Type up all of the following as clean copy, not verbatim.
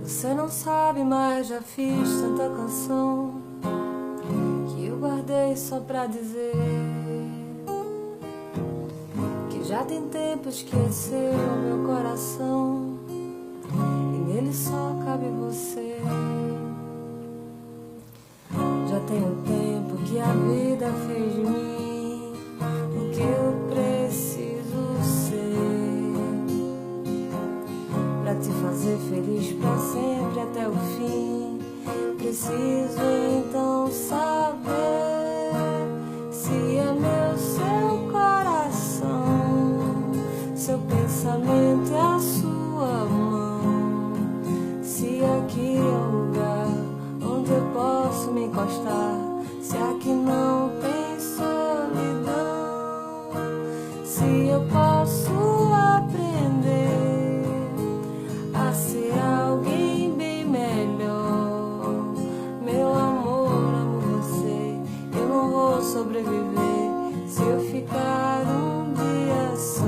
Você não sabe, mas já fiz tanta canção que eu guardei só pra dizer que já tem tempo esqueceu meu coração e nele só cabe você. Já tem um tempo que a vida fez de mim o que eu preciso ser pra te fazer feliz pra sempre até o fim. Preciso então saber se é meu seu coração, seu pensamento é a sua mão, se aqui é o lugar onde eu posso me encostar, se aqui não tem solidão, se eu posso aprender a ser alguém bem melhor. Meu amor, amo você, eu não vou sobreviver se eu ficar um dia só.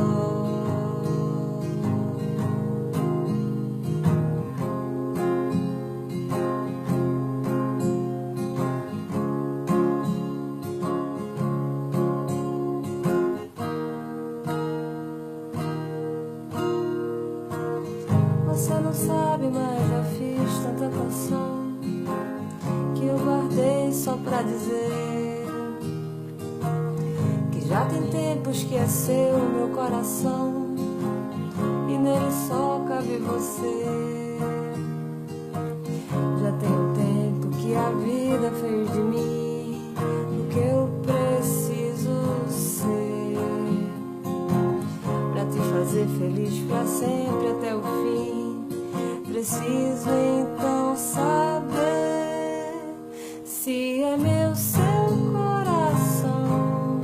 Você não sabe, mas já fiz tanta canção que eu guardei só pra dizer que já tem tempo esqueceu meu coração e nele só cabe você. Já tem um tempo que a vida fez de mim o que eu preciso ser pra te fazer feliz pra sempre até o fim. Preciso então saber se é meu seu coração,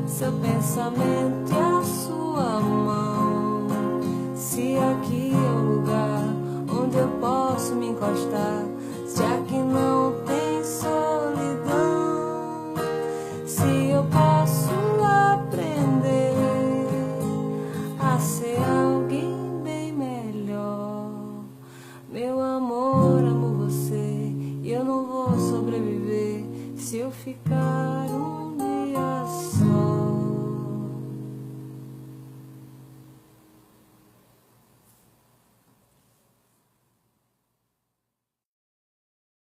seu pensamento é a sua mão, se aqui é o lugar onde eu posso me encostar, se aqui não tem solidão, se eu posso aprender a ser alguém bem melhor. Meu amor, amo você e eu não vou sobreviver se eu ficar